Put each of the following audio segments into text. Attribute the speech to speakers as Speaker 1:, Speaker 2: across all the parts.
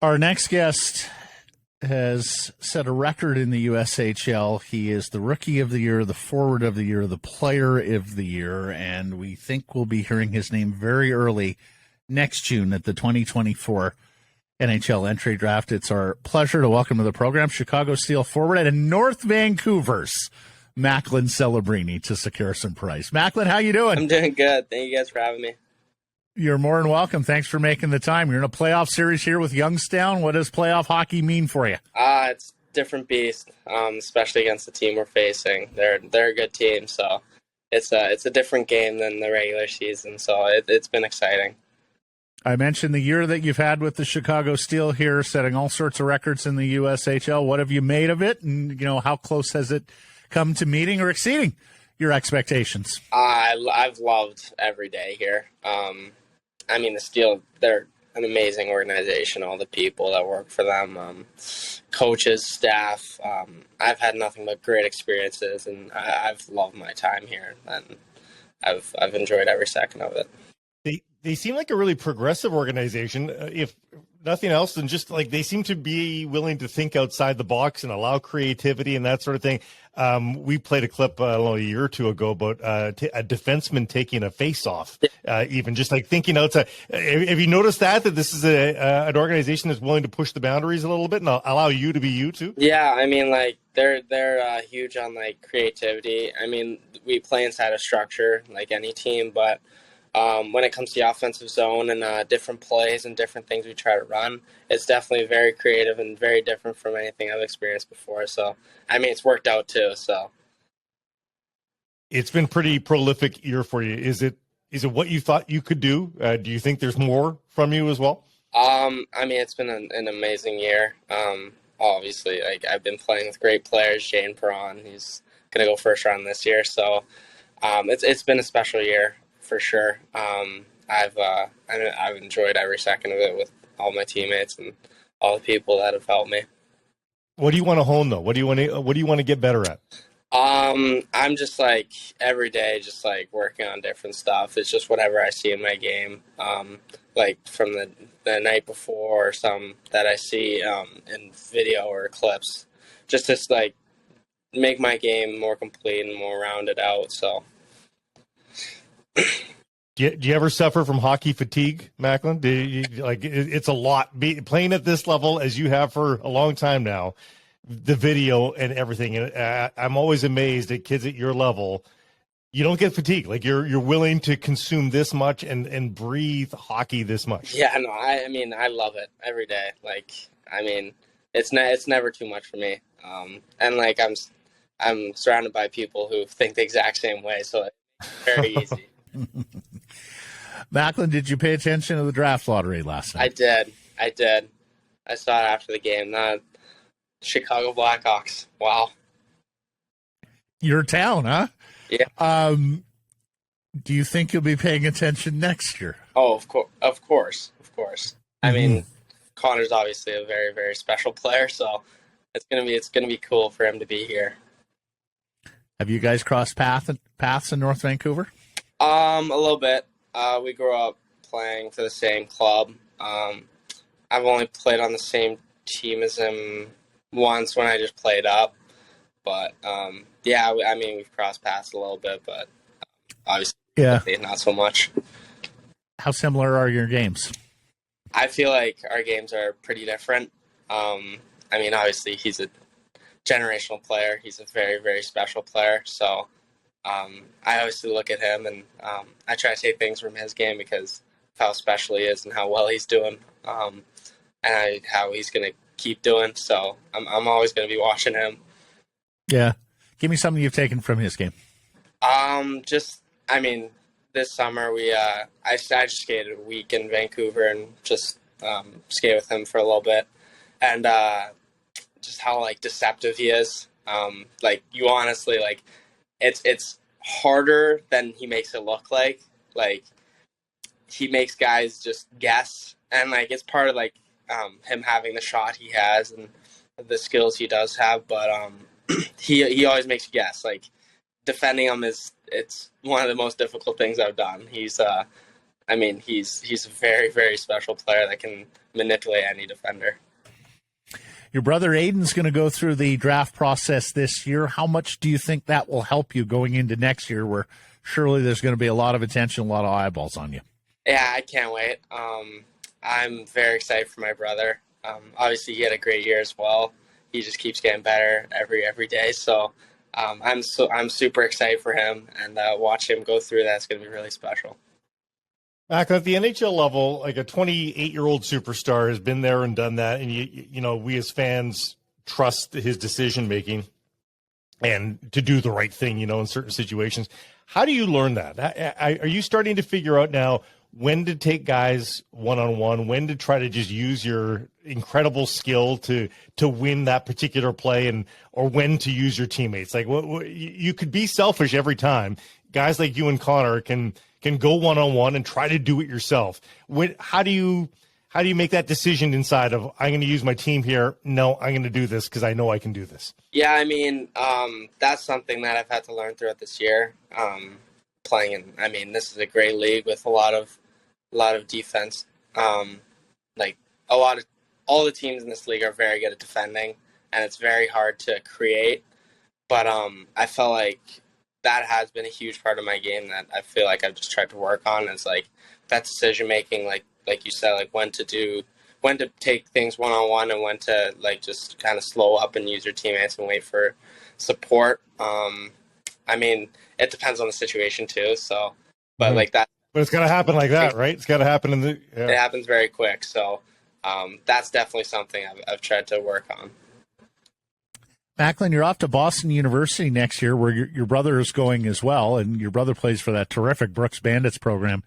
Speaker 1: Our next guest has set a record in the USHL. He is the Rookie of the Year, the Forward of the Year, the Player of the Year, and we think we'll be hearing his name very early next June at the 2024 NHL Entry Draft. It's our pleasure to welcome to the program Chicago Steel forward and North Vancouver's Macklin Celebrini to Sekeres and Price. Macklin, how you doing?
Speaker 2: I'm doing good. Thank you guys for having me.
Speaker 1: You're more than welcome. Thanks for making the time. You're in a playoff series here with Youngstown. What does playoff hockey mean for you?
Speaker 2: It's a different beast, especially against the team we're facing. They're a good team, so it's a different game than the regular season. So it's been exciting.
Speaker 1: I mentioned the year that you've had with the Chicago Steel here, setting all sorts of records in the USHL. What have you made of it, and how close has it come to meeting or exceeding your expectations?
Speaker 2: I've loved every day here. The Steel, they're an amazing organization, all the people that work for them, coaches, staff. I've had nothing but great experiences, and I've loved my time here, and I've enjoyed every second of it.
Speaker 3: They seem like a really progressive organization, if nothing else than just like they seem to be willing to think outside the box and allow creativity and that sort of thing. We played a clip a year or two ago about a defenseman taking a face-off, even just like thinking outside. Have you noticed that this is an organization that's willing to push the boundaries a little bit and allow you to be you too?
Speaker 2: Yeah, they're huge on creativity. We play inside a structure like any team, but when it comes to the offensive zone and different plays and different things we try to run, it's definitely very creative and very different from anything I've experienced before. So, it's worked out too. So,
Speaker 3: it's been pretty prolific year for you. Is it what you thought you could do? Do you think there's more from you as well?
Speaker 2: It's been an amazing year. Obviously, I've been playing with great players. Jane Perron, he's gonna go first round this year. So, it's been a special year. For sure. I've enjoyed every second of it with all my teammates and all the people that have helped me.
Speaker 3: What do you want to hone though? What do you want to get better at?
Speaker 2: I'm just every day, just working on different stuff. It's just whatever I see in my game, from the night before or some that I see in video or clips, just to make my game more complete and more rounded out. So.
Speaker 3: Do you ever suffer from hockey fatigue, Macklin? It's a lot playing at this level as you have for a long time now, the video and everything. And I'm always amazed at kids at your level. You don't get fatigued. You're willing to consume this much and breathe hockey this much.
Speaker 2: Yeah, no, I love it every day. It's never too much for me. I'm surrounded by people who think the exact same way, so it's very easy.
Speaker 1: Macklin, did you pay attention to the draft lottery last night?
Speaker 2: I did. I saw it after the game. Chicago Blackhawks. Wow.
Speaker 1: Your town, huh?
Speaker 2: Yeah.
Speaker 1: Do you think you'll be paying attention next year?
Speaker 2: Oh, of course. Connor's obviously a very, very special player, so it's gonna be cool for him to be here.
Speaker 1: Have you guys crossed paths in North Vancouver?
Speaker 2: A little bit. We grew up playing for the same club. I've only played on the same team as him once when I just played up. But, we've crossed paths a little bit, but obviously not so much.
Speaker 1: How similar are your games?
Speaker 2: I feel like our games are pretty different. Obviously he's a generational player. He's a very, very special player, so I obviously look at him and I try to take things from his game because of how special he is and how well he's doing, and how he's going to keep doing. So I'm always going to be watching him.
Speaker 1: Yeah. Give me something you've taken from his game.
Speaker 2: This summer I just skated a week in Vancouver and just skated with him for a little bit, and just how deceptive he is. You honestly it's harder than he makes it look like. He makes guys just guess, and it's part of him having the shot he has and the skills he does have, but he always makes you guess. Defending him it's one of the most difficult things I've done. He's I mean, he's a very, very special player that can manipulate any defender.
Speaker 1: Your brother Aiden's going to go through the draft process this year. How much do you think that will help you going into next year, where surely there's going to be a lot of attention, a lot of eyeballs on you?
Speaker 2: Yeah, I can't wait. I'm very excited for my brother. Obviously, he had a great year as well. He just keeps getting better every day. So I'm super excited for him, and watch him go through that. It's going to be really special.
Speaker 3: Back at the NHL level, like a 28-year-old superstar has been there and done that, and you know, we as fans trust his decision making and to do the right thing, you know, in certain situations. How do you learn that? Are you starting to figure out now when to take guys one-on-one, when to try to just use your incredible skill to win that particular play, or when to use your teammates? Like, you could be selfish every time. Guys like you and Connor can go one-on-one and try to do it yourself. How do you make that decision inside of, I'm going to use my team here? No, I'm going to do this because I know I can do this.
Speaker 2: Yeah, I mean, that's something that I've had to learn throughout this year. Playing in, I mean, this is a great league with a lot of defense. Like all the teams in this league are very good at defending, and it's very hard to create. But I felt like that has been a huge part of my game that I feel like I've just tried to work on. Is like that decision making, like you said, like when to take things one-on-one and when to like just kind of slow up and use your teammates and wait for support. I mean, it depends on the situation too. So, but like that.
Speaker 3: But it's got to happen like that, right? It's got to happen
Speaker 2: It happens very quick. So that's definitely something I've tried to work on.
Speaker 1: Macklin, you're off to Boston University next year, where your brother is going as well, and your brother plays for that terrific Brooks Bandits program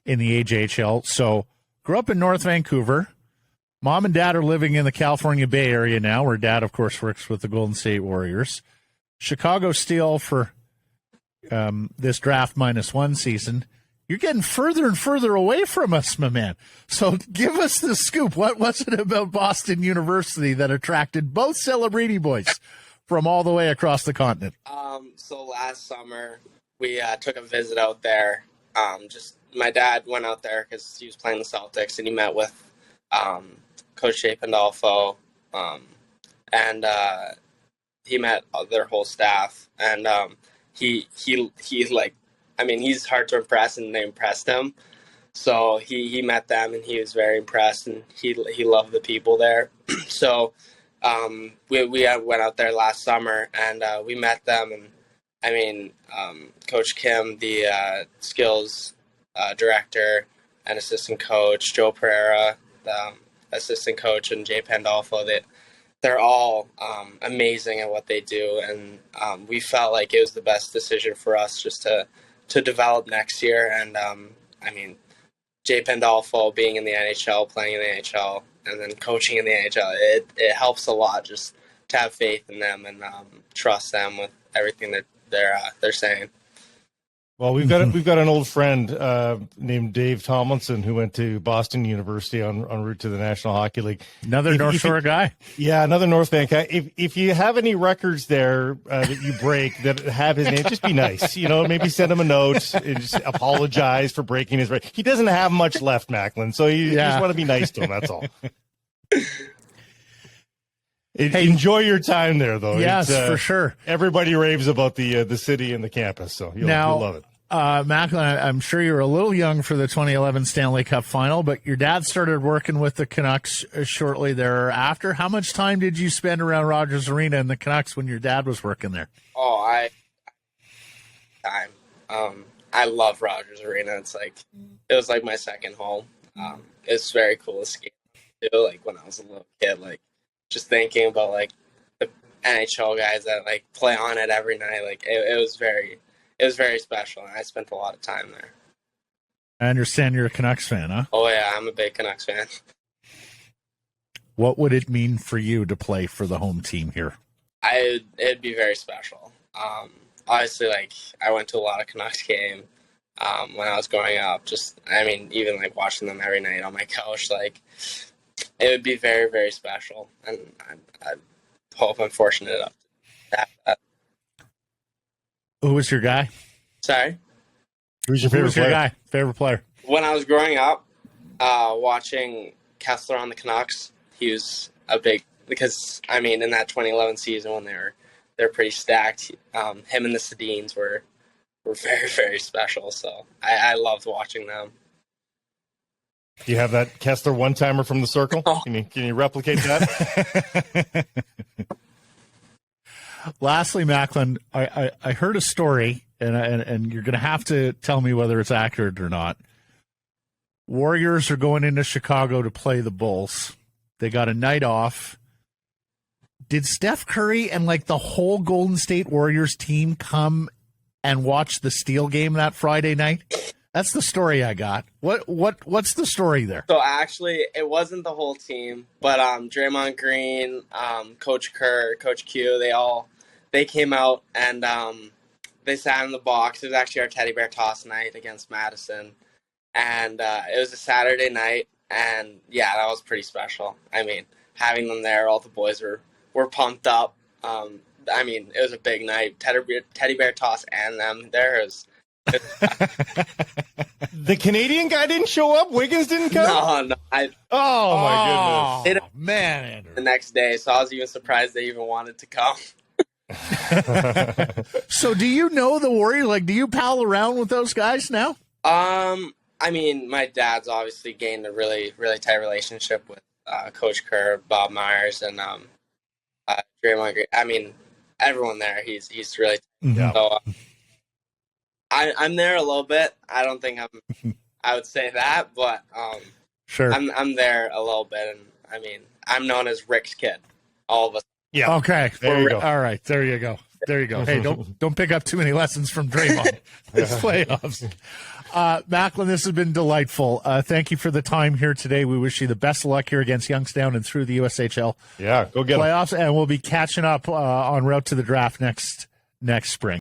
Speaker 1: in the AJHL. So, grew up in North Vancouver. Mom and Dad are living in the California Bay Area now, where Dad, of course, works with the Golden State Warriors. Chicago Steel for this draft -1 season. You're getting further and further away from us, my man. So give us the scoop. What was it about Boston University that attracted both Celebrini boys from all the way across the continent?
Speaker 2: So last summer, we took a visit out there. Just my dad went out there because he was playing the Celtics, and he met with Coach Jay Pandolfo, and he met their whole staff. And he's like, I mean, he's hard to impress, and they impressed him. So he met them, and he was very impressed, and he loved the people there. So we went out there last summer, and we met them. And I mean, Coach Kim, the skills director and assistant coach, Joe Pereira, the assistant coach, and Jay Pandolfo, they're all amazing at what they do. And we felt like it was the best decision for us just to develop next year. And I mean, Jay Pandolfo being in the NHL, playing in the NHL, and then coaching in the NHL, it helps a lot just to have faith in them and trust them with everything that they're saying.
Speaker 3: Well, we've got an old friend named Dave Tomlinson who went to Boston University en route to the National Hockey League.
Speaker 1: Another North Shore guy.
Speaker 3: Yeah, another North Van guy. If you have any records there that you break that have his name, just be nice. You know, maybe send him a note and just apologize for breaking his record. He doesn't have much left, Macklin, so you just want to be nice to him. That's all. Hey, enjoy your time there, though.
Speaker 1: Yes, for sure.
Speaker 3: Everybody raves about the city and the campus, so you'll love it.
Speaker 1: Macklin, I'm sure you're a little young for the 2011 Stanley Cup final, but your dad started working with the Canucks shortly thereafter. How much time did you spend around Rogers Arena and the Canucks when your dad was working there?
Speaker 2: Oh, I love Rogers Arena. It was like my second home. It's very cool to skate too. Like when I was a little kid, like just thinking about like the NHL guys that like play on it every night. Like it was very special, and I spent a lot of time there.
Speaker 1: I understand you're a Canucks fan, huh?
Speaker 2: Oh yeah, I'm a big Canucks fan.
Speaker 1: What would it mean for you to play for the home team here?
Speaker 2: It'd be very special. Obviously, like I went to a lot of Canucks games when I was growing up. Even like watching them every night on my couch, like it would be very, very special. And I hope I'm fortunate enough to have that.
Speaker 1: Who was your guy?
Speaker 2: Sorry?
Speaker 3: Who's your favorite player?
Speaker 1: Favorite player?
Speaker 2: when I was growing up, watching Kessler on the Canucks, he was a big, because I mean, in that 2011 season when they're pretty stacked, him and the Sedins were very, very special. So I loved watching them.
Speaker 3: Do you have that Kessler one-timer from the circle?
Speaker 2: Oh.
Speaker 3: Can you replicate that?
Speaker 1: Lastly, Macklin, I heard a story, and you're going to have to tell me whether it's accurate or not. Warriors are going into Chicago to play the Bulls. They got a night off. Did Steph Curry and like the whole Golden State Warriors team come and watch the Steel game that Friday night? That's the story I got. What's the story there?
Speaker 2: So actually, it wasn't the whole team, but Draymond Green, Coach Kerr, Coach Q, they came out and they sat in the box. It was actually our teddy bear toss night against Madison, and it was a Saturday night, and yeah, that was pretty special. I mean, having them there, all the boys were pumped up. I mean, it was a big night. Teddy bear toss and them there was.
Speaker 3: The Canadian guy didn't show up? Wiggins didn't come?
Speaker 2: No.
Speaker 3: Oh, my goodness.
Speaker 1: Man, Andrew.
Speaker 2: The next day, so I was even surprised they even wanted to come.
Speaker 1: So do you know the Warriors? Like, do you pal around with those guys now?
Speaker 2: I mean, my dad's obviously gained a really, really tight relationship with Coach Kerr, Bob Myers, and Draymond Green. I mean, everyone there, he's really
Speaker 3: Yeah.
Speaker 2: so I'm there a little bit. I don't think I would say that, but
Speaker 1: Sure.
Speaker 2: I'm there a little bit, and I mean, I'm known as Rick's kid. All of us.
Speaker 3: Yeah.
Speaker 1: Okay.
Speaker 3: There you go.
Speaker 1: All right. There you go. Hey, don't pick up too many lessons from Draymond. It's playoffs. Macklin, this has been delightful. Thank you for the time here today. We wish you the best of luck here against Youngstown and through the USHL
Speaker 3: Yeah, go get 'em.
Speaker 1: playoffs, and we'll be catching up en route to the draft next spring.